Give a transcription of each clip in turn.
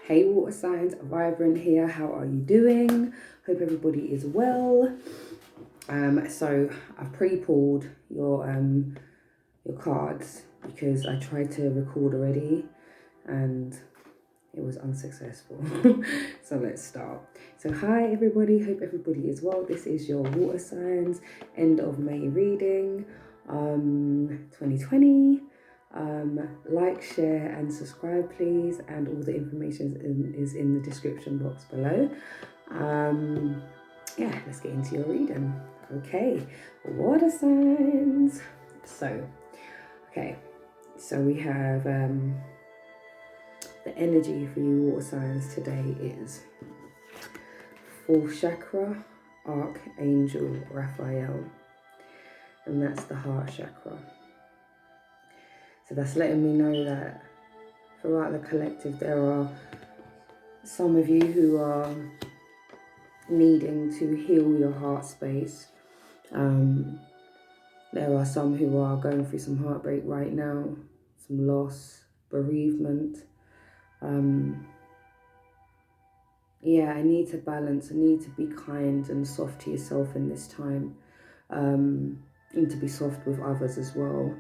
Hey water signs, Vibrant here. How are you doing? Hope everybody is well. So I've pre-pulled your cards because I tried to record already and it was unsuccessful. So let's start. So hi everybody, hope everybody is well. This is your water signs end of May reading 2020. Like, share and subscribe please, and all the information is in the description box below. Yeah, let's get into your reading. Okay, water signs. So we have the energy for you water signs today is 4th chakra, Archangel Raphael, and that's the heart chakra. So that's letting me know that throughout the collective there are some of you who are needing to heal your heart space. There are some who are going through some heartbreak right now, some loss, bereavement. Yeah, I need to balance. I need to be kind and soft to yourself in this time, and to be soft with others as well.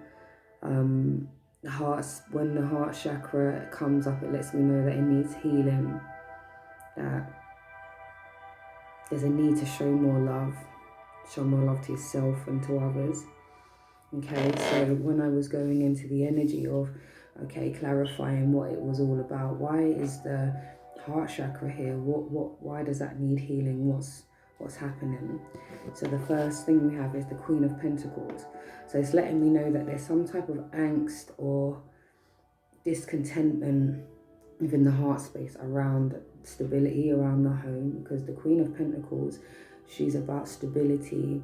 When the heart chakra comes up, it lets me know that it needs healing, that there's a need to show more love to yourself and to others. Okay, so when I was going into the energy of, clarifying what it was all about, why is the heart chakra here? Why does that need healing? What's happening? So the first thing we have is the Queen of Pentacles. So it's letting me know that there's some type of angst or discontentment within the heart space around stability, around the home, because the Queen of Pentacles, she's about stability,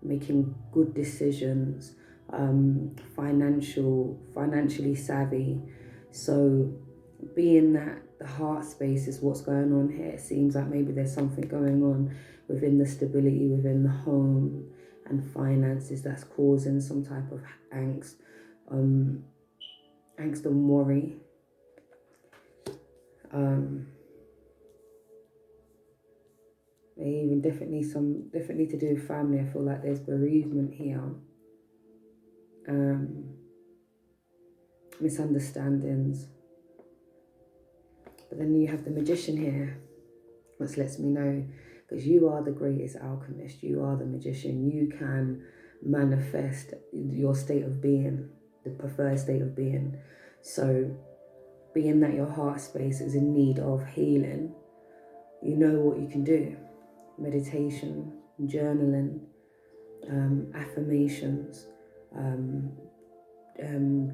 making good decisions, financially savvy. So being that the heart space is what's going on here, it seems like maybe there's something going on within the stability within the home and finances that's causing some type of angst and worry. Even definitely to do with family. I feel like there's bereavement here, misunderstandings. But then you have the Magician here, which lets me know, because you are the greatest alchemist, you are the magician, you can manifest your state of being, the preferred state of being. So being that your heart space is in need of healing, you know what you can do. Meditation, journaling, affirmations,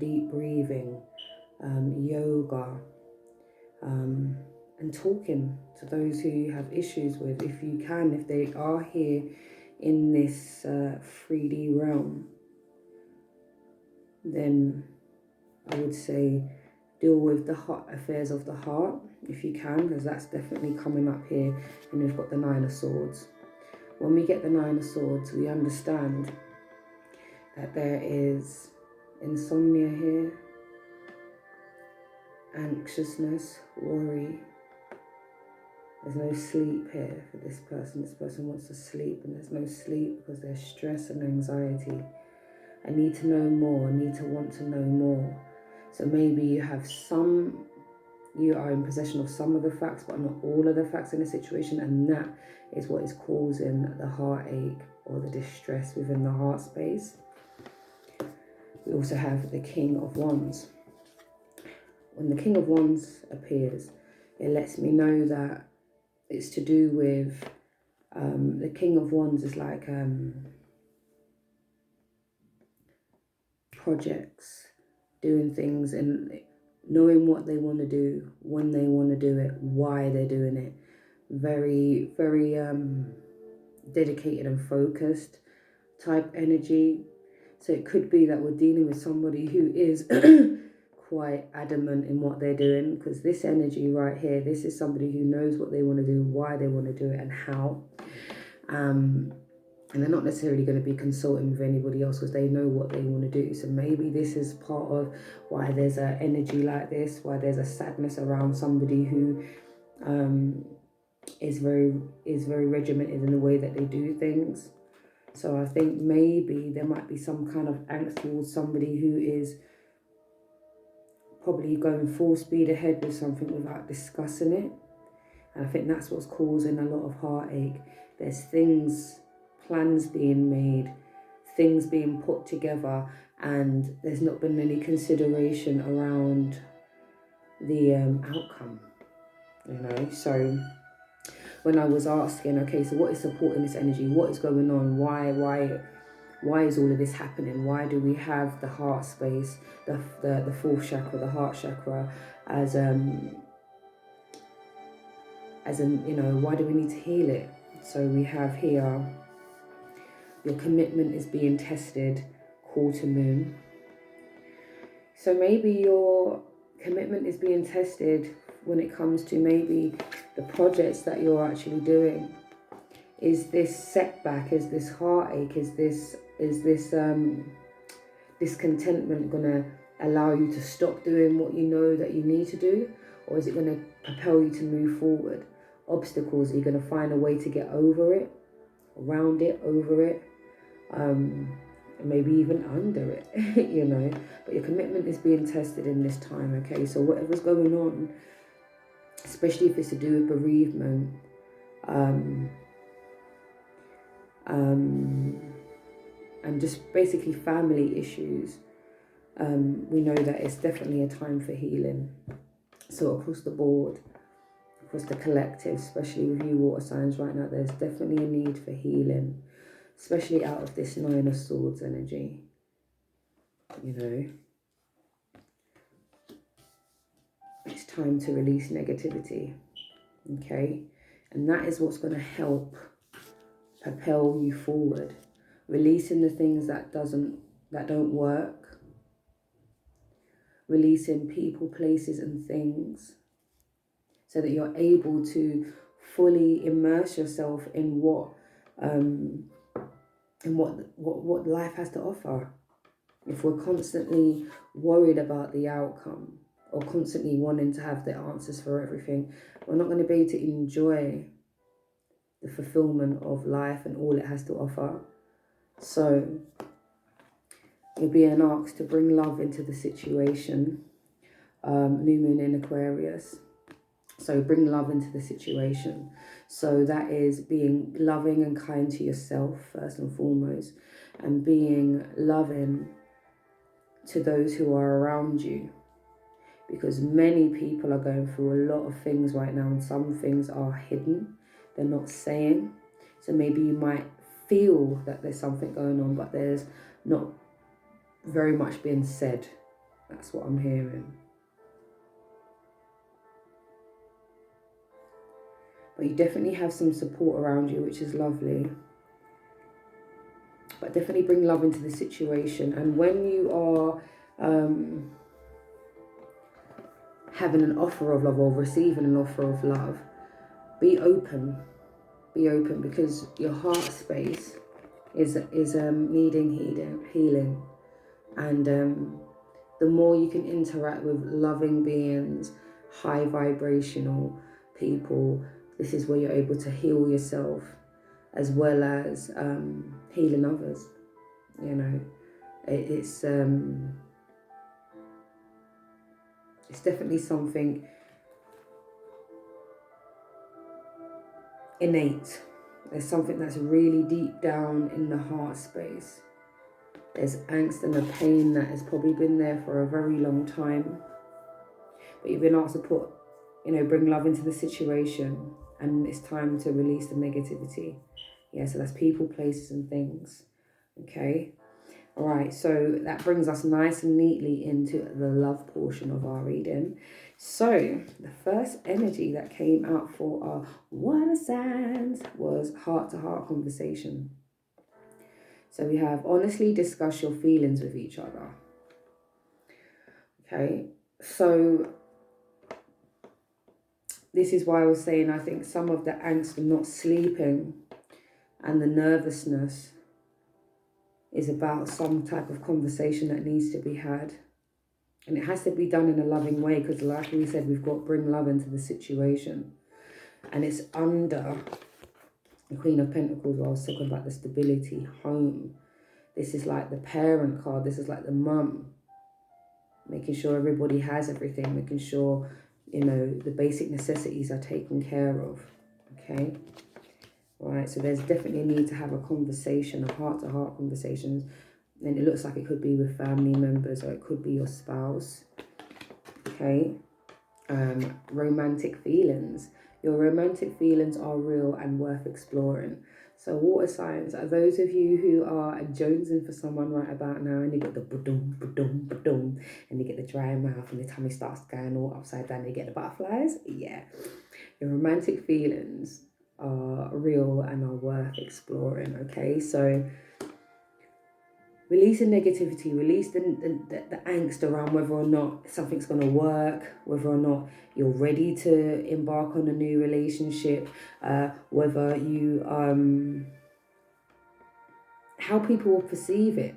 deep breathing, yoga, and talking to those who you have issues with, if you can, if they are here in this 3D realm, then I would say deal with the affairs of the heart if you can, because that's definitely coming up here. And we've got the 9 of Swords. When we get the 9 of Swords, we understand that there is insomnia here, anxiousness, worry. There's no sleep here for this person. This person wants to sleep and there's no sleep because there's stress and anxiety. I need to know more, I need to want to know more. So maybe you are in possession of some of the facts, but not all of the facts in the situation, and that is what is causing the heartache or the distress within the heart space. We also have the King of Wands. When the King of Wands appears, it lets me know that it's to do with, the King of Wands is like projects, doing things and knowing what they want to do, when they want to do it, why they're doing it. Very, very dedicated and focused type energy. So it could be that we're dealing with somebody who is quite adamant in what they're doing, because this energy right here, this is somebody who knows what they want to do, why they want to do it, and how. And they're not necessarily going to be consulting with anybody else because they know what they want to do. So maybe this is part of why there's an energy like this, why there's a sadness around somebody who is very regimented in the way that they do things. So I think maybe there might be some kind of angst towards somebody who is probably going full speed ahead with something without discussing it. And I think that's what's causing a lot of heartache. There's plans being made, things being put together, and there's not been any consideration around the outcome, you know. So when I was asking, okay, so what is supporting this energy? What is going on? Why is all of this happening? Why do we have the heart space, the fourth chakra, the heart chakra, as you know, why do we need to heal it? So we have here, your commitment is being tested, quarter moon. So maybe your commitment is being tested when it comes to maybe the projects that you're actually doing. Is this setback, is this heartache, is this discontentment going to allow you to stop doing what you know that you need to do? Or is it going to propel you to move forward? Obstacles, are you going to find a way to get over it, around it, over it, maybe even under it, you know? But your commitment is being tested in this time, okay? So whatever's going on, especially if it's to do with bereavement, and just basically family issues, we know that it's definitely a time for healing. So across the board, across the collective, especially with you water signs right now, there's definitely a need for healing, especially out of this Nine of Swords energy, you know. It's time to release negativity, okay? And that is what's going to help propel you forward. Releasing the things that don't work. Releasing people, places and things, so that you're able to fully immerse yourself in what life has to offer. If we're constantly worried about the outcome or constantly wanting to have the answers for everything, we're not going to be able to enjoy the fulfillment of life and all it has to offer. So you're being asked to bring love into the situation. New moon in Aquarius. So bring love into the situation. So that is being loving and kind to yourself first and foremost, and being loving to those who are around you. Because many people are going through a lot of things right now, and some things are hidden. They're not saying. So maybe you might feel that there's something going on, but there's not very much being said. That's what I'm hearing. But you definitely have some support around you, which is lovely. But definitely bring love into the situation. And when you are having an offer of love or receiving an offer of love, be open. Be open, because your heart space is needing healing. And the more you can interact with loving beings, high vibrational people, this is where you're able to heal yourself as well as healing others. You know, it's definitely something innate. There's something that's really deep down in the heart space. There's angst and a pain that has probably been there for a very long time. But you've been asked to put, you know, bring love into the situation, and it's time to release the negativity. Yeah, so that's people, places and things. Okay. All right, so that brings us nice and neatly into the love portion of our reading. So the first energy that came out for our water signs was heart-to-heart conversation. So we have honestly discuss your feelings with each other. Okay, so this is why I was saying I think some of the angst of not sleeping and the nervousness is about some type of conversation that needs to be had. And it has to be done in a loving way, because like we said, we've got to bring love into the situation. And it's under the Queen of Pentacles, where I was talking about the stability, home. This is like the parent card. This is like the mum. Making sure everybody has everything. Making sure, you know, the basic necessities are taken care of. Okay? Right, so there's definitely a need to have a conversation, a heart-to-heart conversation. And it looks like it could be with family members, or it could be your spouse. Okay? Romantic feelings. Your romantic feelings are real and worth exploring. So water signs are those of you who are jonesing for someone right about now, and you get the ba-dum, ba-dum, ba-dum, and you get the dry mouth, and the tummy starts going all upside down, and you get the butterflies. Yeah. Your romantic feelings are real and are worth exploring, okay? So release the negativity, release the angst around whether or not something's going to work, whether or not you're ready to embark on a new relationship, whether you, how people will perceive it,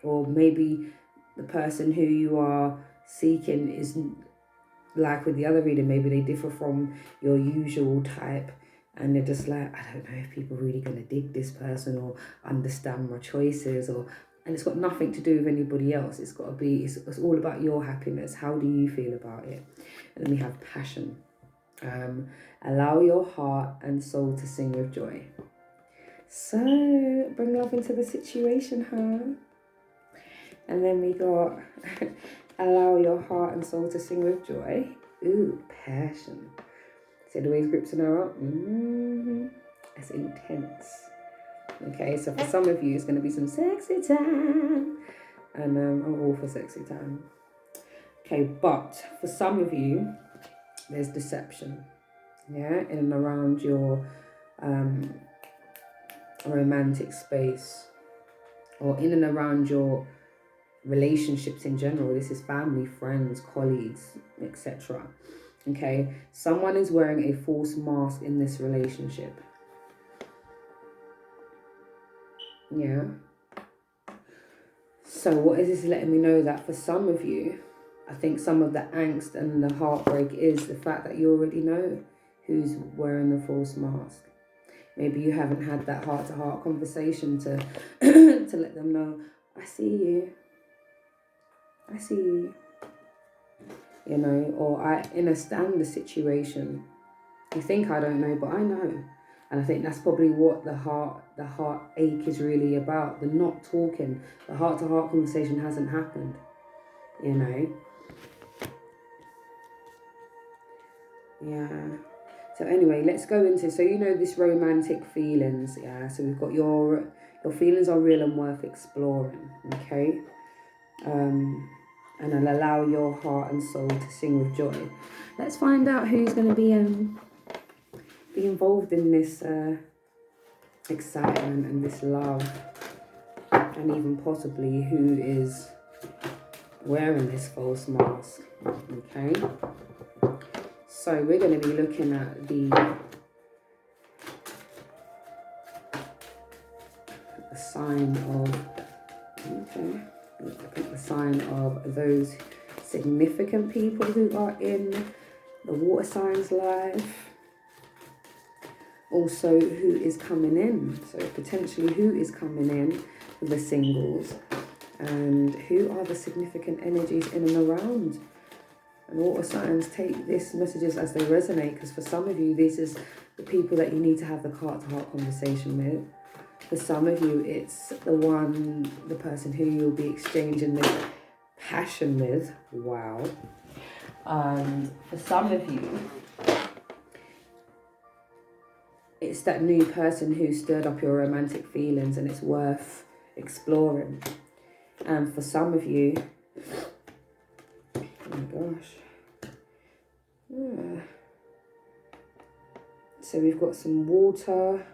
or maybe the person who you are seeking isn't like with the other reader, maybe they differ from your usual type. And they're just like, I don't know if people are really going to dig this person or understand my choices, and it's got nothing to do with anybody else. It's got to be, it's all about your happiness. How do you feel about it? And then we have passion. Allow your heart and soul to sing with joy. So bring love into the situation, huh? And then we got allow your heart and soul to sing with joy. Ooh, passion. See the way he's gripping her up? That's intense. Okay, so for some of you, it's going to be some sexy time. And I'm all for sexy time. Okay, but for some of you, there's deception. Yeah, in and around your romantic space. Or in and around your relationships in general. This is family, friends, colleagues, etc. Okay, someone is wearing a false mask in this relationship. Yeah. So what is this letting me know? That for some of you, I think some of the angst and the heartbreak is the fact that you already know who's wearing the false mask. Maybe you haven't had that heart-to-heart conversation to to let them know, I see you. I see you. You know, or I understand the situation. You think I don't know, but I know. And I think that's probably what the heartache is really about. The not talking, the heart-to-heart conversation hasn't happened, you know. Yeah. So anyway, let's go into, so you know this romantic feelings, yeah. So we've got your feelings are real and worth exploring, okay. And I'll allow your heart and soul to sing with joy. Let's find out who's going to be involved in this excitement and this love, and even possibly who is wearing this false mask. Okay, so we're going to be looking at the sign of, okay, the sign of those significant people who are in the water signs life. Also, who is coming in? So potentially who is coming in for the singles, and who are the significant energies in and around. And water signs, take these messages as they resonate, because for some of you, this is the people that you need to have the heart-to-heart conversation with. For some of you, it's the person who you'll be exchanging this passion with. Wow. And for some of you, it's that new person who stirred up your romantic feelings, and it's worth exploring. And for some of you, oh my gosh. Yeah. So we've got some water,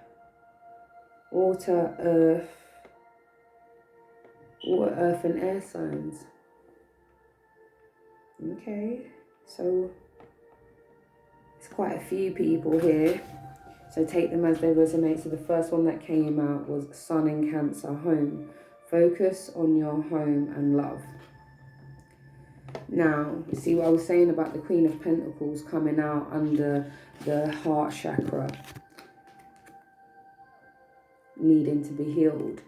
earth, and air signs. Okay, so it's quite a few people here So take them as they resonate. So the first one that came out was Sun in Cancer, home. Focus on your home and love. Now, you see what I was saying about the Queen of Pentacles coming out under the heart chakra, needing to be healed.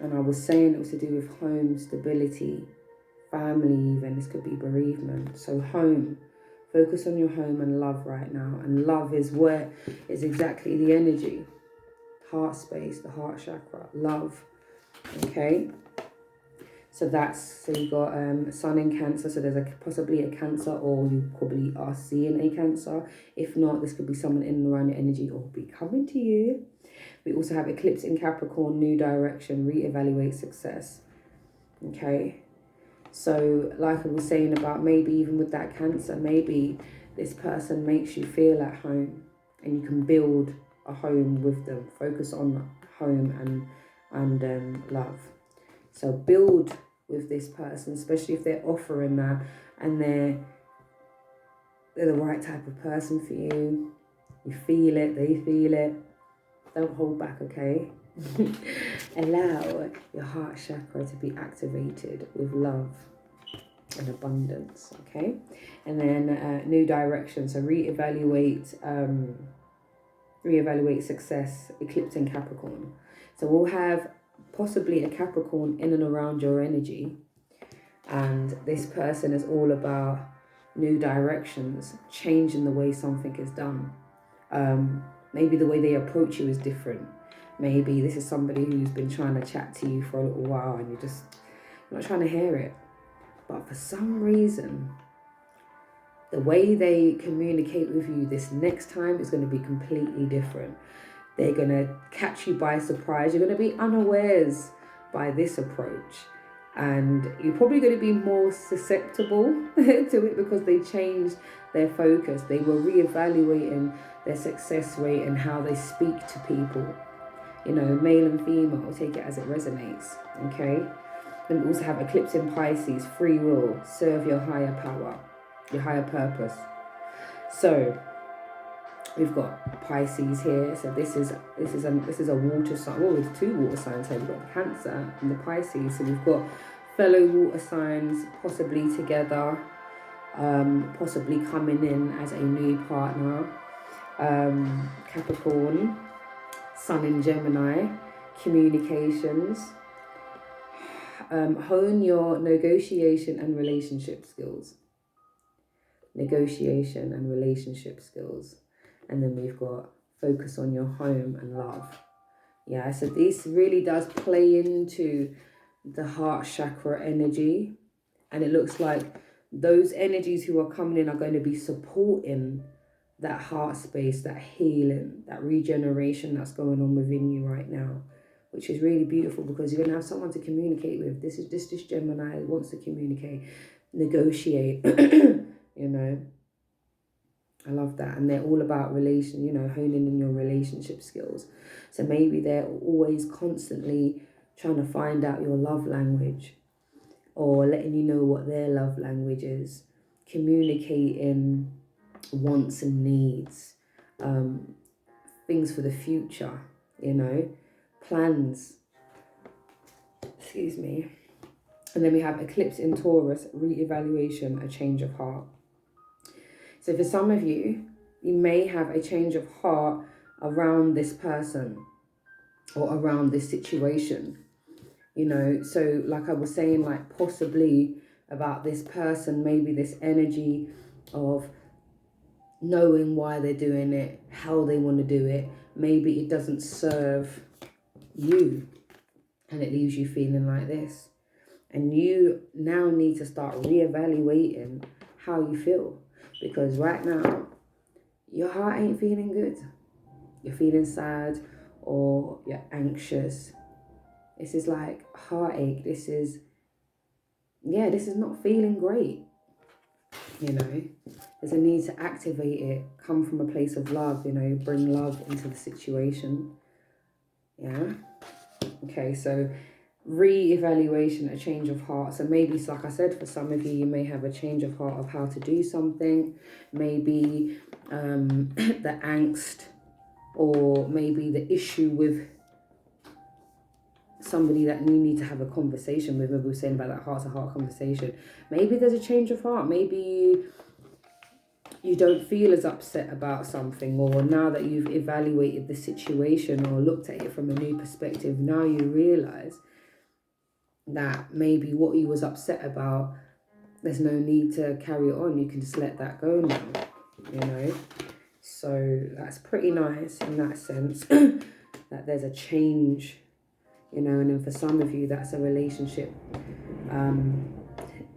And I was saying it was to do with home, stability, family even. This could be bereavement. So home. Focus on your home and love right now. And love is where is exactly the energy. Heart space, the heart chakra, love. Okay. So you've got Sun in Cancer. So there's possibly a Cancer, or you probably are seeing a Cancer. If not, this could be someone in and around your energy or be coming to you. We also have Eclipse in Capricorn, new direction, reevaluate success. Okay. So like I was saying about maybe even with that Cancer, maybe this person makes you feel at home and you can build a home with them. Focus on home and love. So build with this person, especially if they're offering that and they're the right type of person for you. You feel it, they feel it. Don't hold back, okay? Allow your heart chakra to be activated with love and abundance, okay? And then new direction. So reevaluate success, Eclipse in Capricorn. So we'll have possibly a Capricorn in and around your energy. And this person is all about new directions, changing the way something is done. Maybe the way they approach you is different. Maybe this is somebody who's been trying to chat to you for a little while and you're not trying to hear it. But for some reason, the way they communicate with you this next time is going to be completely different. They're going to catch you by surprise. You're going to be unawares by this approach. And you're probably going to be more susceptible to it because they changed their focus. They were reevaluating their success rate and how they speak to people. You know, male and female, take it as it resonates, okay? And we also have Eclipse in Pisces, free will, serve your higher power, your higher purpose. So we've got Pisces here. So this is a water sign. Well, there's two water signs here. We've got Cancer and the Pisces. So we've got fellow water signs possibly together, possibly coming in as a new partner. Capricorn, Sun in Gemini, communications. Hone your negotiation and relationship skills. Negotiation and relationship skills. And then we've got focus on your home and love. Yeah, so this really does play into the heart chakra energy. And it looks like those energies who are coming in are going to be supporting that heart space, that healing, that regeneration that's going on within you right now. Which is really beautiful because you're going to have someone to communicate with. This Gemini wants to communicate, negotiate, you know. I love that. And they're all about honing in your relationship skills. So maybe they're always constantly trying to find out your love language or letting you know what their love language is. Communicating wants and needs, things for the future, you know. Plans, excuse me. And then we have Eclipse in Taurus, reevaluation, a change of heart. So for some of you, you may have a change of heart around this person or around this situation, you know. So like I was saying, like possibly about this person, maybe this energy of knowing why they're doing it, how they want to do it. Maybe it doesn't serve you and it leaves you feeling like this, and you now need to start reevaluating how you feel, because right now your heart ain't feeling good. You're feeling sad or you're anxious. This is like heartache. This is not feeling great, you know. There's a need to activate it, come from a place of love, you know, bring love into the situation. Yeah. Okay, so re-evaluation, a change of heart. So maybe, like I said, for some of you, you may have a change of heart of how to do something. Maybe the angst or maybe the issue with somebody that you need to have a conversation with. Maybe we were saying about that heart-to-heart conversation. Maybe there's a change of heart. Maybe you don't feel as upset about something, or now that you've evaluated the situation or looked at it from a new perspective, now you realize that maybe what you was upset about, there's no need to carry it on. You can just let that go now, you know. So that's pretty nice in that sense, that there's a change, you know. And then for some of you, that's a relationship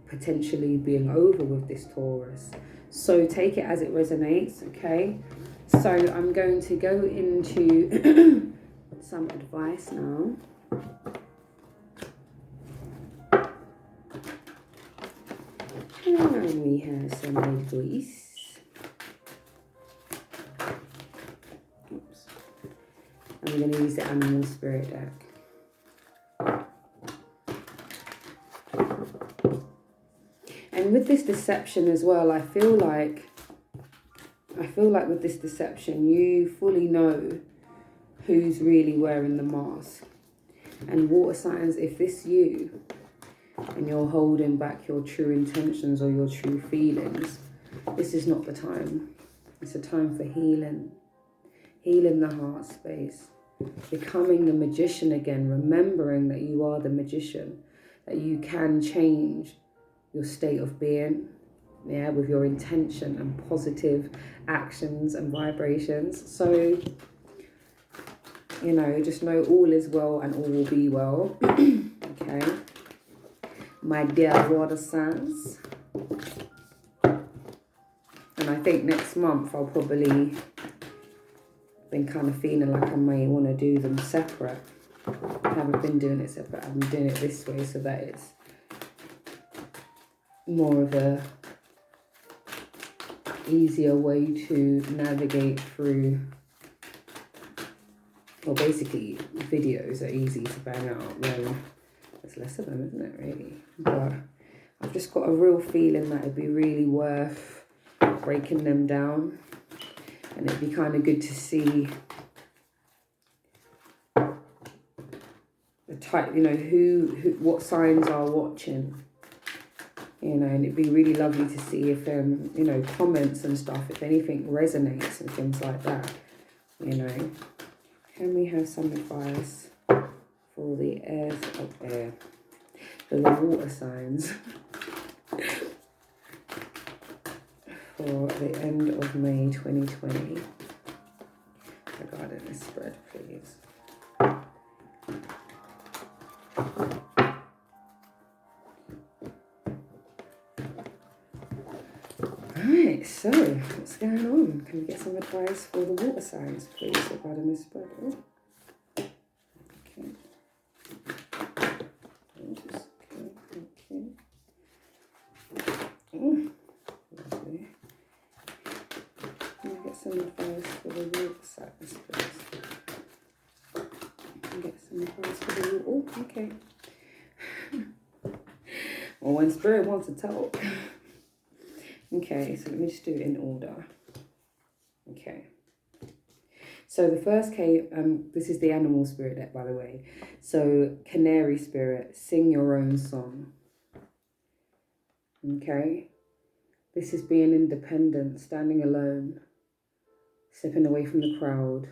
potentially being over with this Taurus. So take it as it resonates, okay? So I'm going to go into some advice now. And we have some advice. Oops. I'm going to use the Animal Spirit deck. And with this deception as well, I feel like with this deception, you fully know who's really wearing the mask. And water signs, if this you, and you're holding back your true intentions or your true feelings, this is not the time. It's a time for healing. Healing the heart space. Becoming the magician again. Remembering that you are the magician. That you can change your state of being. Yeah, with your intention and positive actions and vibrations. So, you know, just know all is well and all will be well. Okay. My dear water signs. And I think next month I'll probably been kind of feeling like I may want to do them separate. I haven't been doing it separate. I've been doing it this way so that it's more of a easier way to navigate through. Well, basically videos are easy to bang out when there's less of them, isn't it, really? But I've just got a real feeling that it'd be really worth breaking them down, and it'd be kind of good to see the type, you know, who what signs are watching, you know. And it'd be really lovely to see if you know, comments and stuff, if anything resonates and things like that, you know. Can we have some advice for the for the water signs for the end of May 2020 regarding this spread, please? Alright, so what's going on? Can we get some advice for the water signs, please, regarding this spread? Oh. Okay. Okay. Oh, lovely. Can we get some advice for the water signs, please? Can we get some advice for the water? Oh, okay. Well, when Spirit wants to talk. Okay, so let me just do it in order. Okay. So the first this is the Animal Spirit deck, by the way. So Canary Spirit, sing your own song. Okay. This is being independent, standing alone, stepping away from the crowd,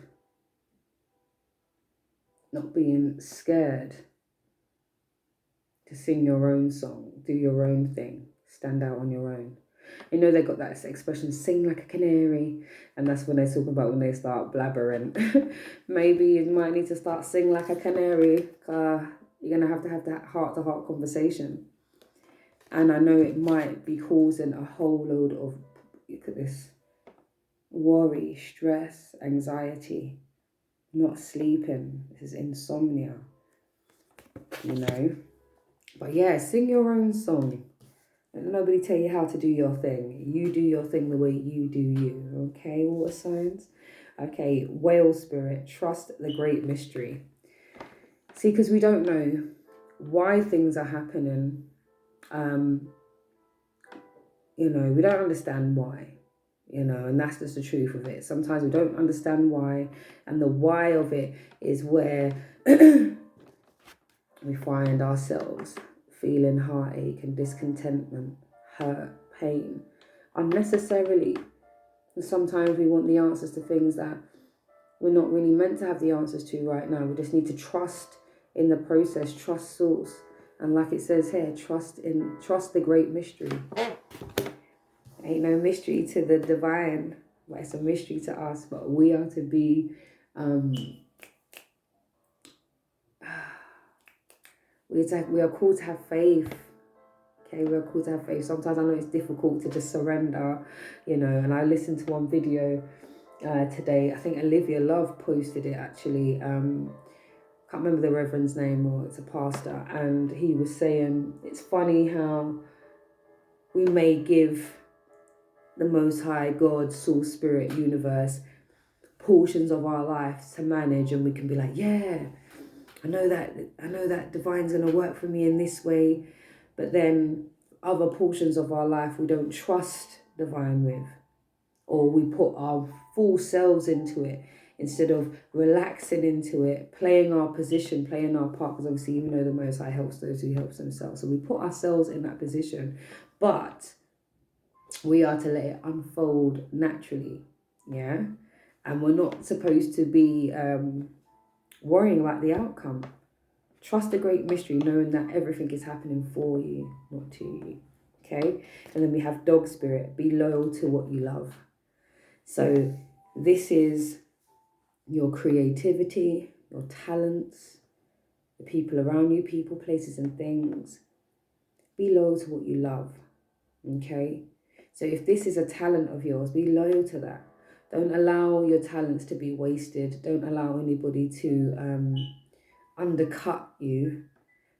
not being scared to sing your own song, do your own thing, stand out on your own. You know, they got that expression, sing like a canary, and that's when they talk about when they start blabbering. Maybe you might need to start sing like a canary. You're going to have that heart-to-heart conversation. And I know it might be causing a whole load of, look at this, worry, stress, anxiety, not sleeping. This is insomnia, you know. But yeah, sing your own song. Let nobody tell you how to do your thing. You do your thing the way you do you. Okay, water signs? Okay, whale spirit, trust the great mystery. See, because we don't know why things are happening. You know, we don't understand why. you know, and that's just the truth of it. Sometimes we don't understand why, and the why of it is where we find ourselves feeling heartache and discontentment, hurt, pain, unnecessarily. And sometimes we want the answers to things that we're not really meant to have the answers to right now. We just need to trust in the process, trust source. And like it says here, trust the great mystery. Ain't no mystery to the divine, but it's a mystery to us. But we are to be we are called to have faith. Okay, we are called to have faith. Sometimes I know it's difficult to just surrender, you know. And I listened to one video today. I think Olivia Love posted it actually. Can't remember the reverend's name, or it's a pastor, and he was saying it's funny how we may give the Most High, God, Source, Spirit, Universe, portions of our lives to manage, and we can be like, yeah, I know that divine's gonna work for me in this way, but then other portions of our life we don't trust divine with, or we put our full selves into it instead of relaxing into it, playing our position, playing our part, because obviously you know the Most High helps those who helps themselves. So we put ourselves in that position, but we are to let it unfold naturally, yeah? And we're not supposed to be worrying about the outcome. Trust the great mystery, knowing that everything is happening for you, not to you, okay? And then we have dog spirit, be loyal to what you love. So this is your creativity, your talents, the people around you, people, places and things. Be loyal to what you love, okay? So if this is a talent of yours, be loyal to that. Don't allow your talents to be wasted. Don't allow anybody to undercut you,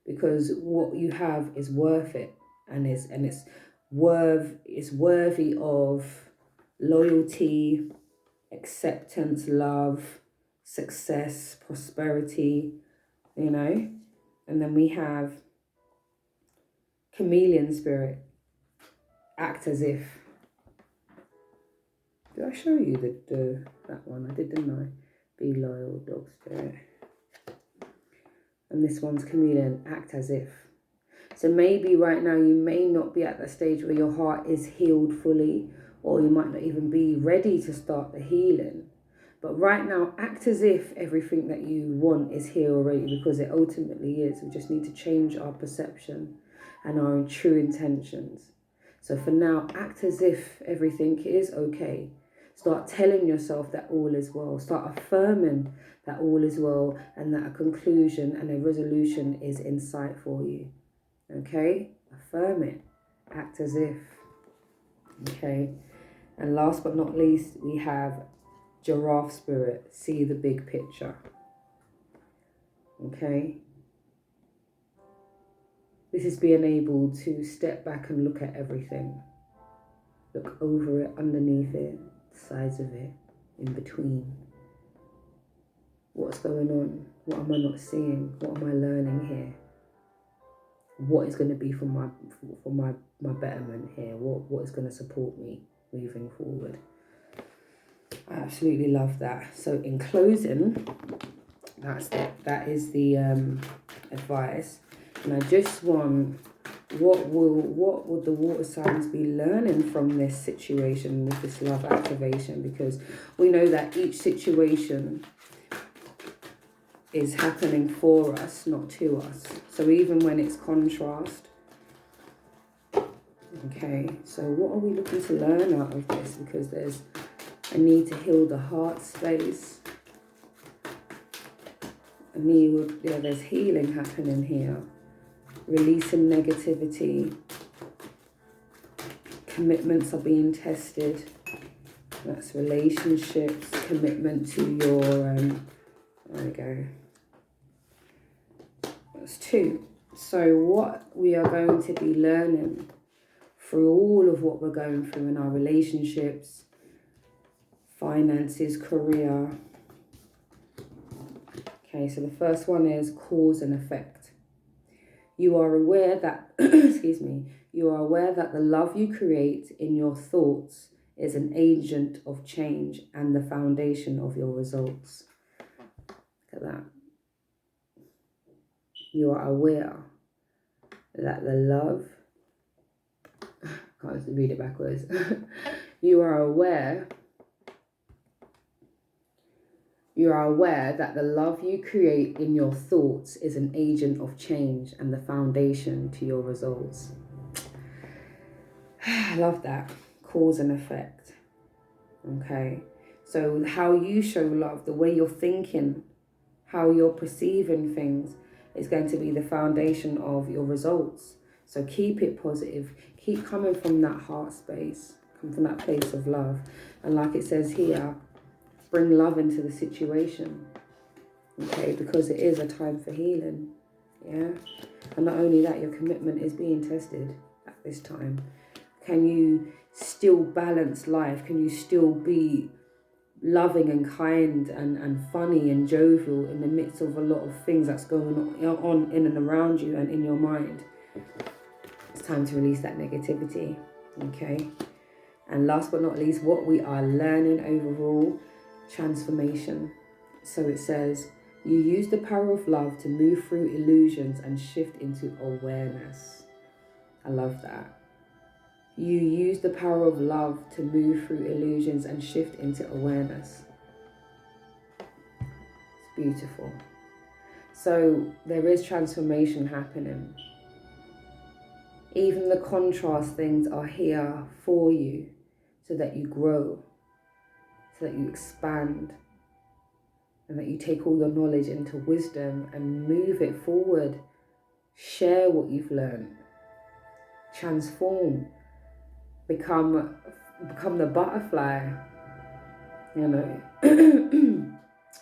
because what you have is worth it, and it's worthy of loyalty, acceptance, love, success, prosperity, you know. And then we have chameleon spirit. Act as if. Did I show you that one? I did, didn't I? Be loyal, dog spirit. And this one's chameleon. Act as if. So maybe right now you may not be at that stage where your heart is healed fully, or you might not even be ready to start the healing. But right now, act as if everything that you want is here already, because it ultimately is. We just need to change our perception and our true intentions. So for now, act as if everything is okay. Start telling yourself that all is well. Start affirming that all is well, and that a conclusion and a resolution is in sight for you. Okay? Affirm it. Act as if. Okay? And last but not least, we have Giraffe Spirit. See the big picture. Okay? This is being able to step back and look at everything. Look over it, underneath it, the sides of it, in between. What's going on? What am I not seeing? What am I learning here? What is going to be for my betterment here? What is going to support me moving forward? I absolutely love that. So in closing, that is the advice. And I just want, what would the water signs be learning from this situation with this love activation? Because we know that each situation is happening for us, not to us. So even when it's contrast. Okay, so what are we looking to learn out of this? Because there's a need to heal the heart space. There's healing happening here. Releasing negativity. Commitments are being tested. That's relationships, commitment to your, there we go. That's 2. So what we are going to be learning through all of what we're going through in our relationships, finances, career. Okay, so the first one is cause and effect. You are aware that, excuse me, you are aware that the love you create in your thoughts is an agent of change and the foundation of your results. Look at that. You are aware that the love, can't read it backwards. You are aware that the love you create in your thoughts is an agent of change and the foundation to your results. I love that. Cause and effect. Okay. So how you show love, the way you're thinking, how you're perceiving things is going to be the foundation of your results. So keep it positive. Keep coming from that heart space. Come from that place of love. And like it says here, bring love into the situation. Okay, because it is a time for healing. Yeah. And not only that, your commitment is being tested at this time. Can you still balance life? Can you still be loving and kind and funny and jovial in the midst of a lot of things that's going on in and around you and in your mind? It's time to release that negativity. Okay. And last but not least, what we are learning overall, transformation. So it says, you use the power of love to move through illusions and shift into awareness. I love that. You use the power of love to move through illusions and shift into awareness. It's beautiful. So there is transformation happening. Even the contrast things are here for you so that you grow, so that you expand, and that you take all your knowledge into wisdom and move it forward. Share what you've learned. Transform. Become the butterfly, you know,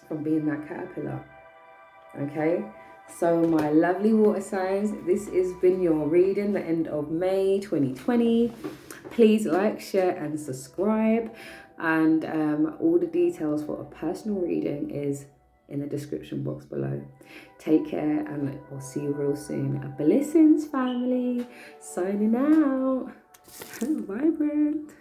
from being that caterpillar. Okay, so my lovely water signs, this has been your reading, the end of May 2020. Please like, share and subscribe, and all the details for a personal reading is in the description box below. Take care, and I'll see you real soon. Blessings, family. Signing out. Vibrant.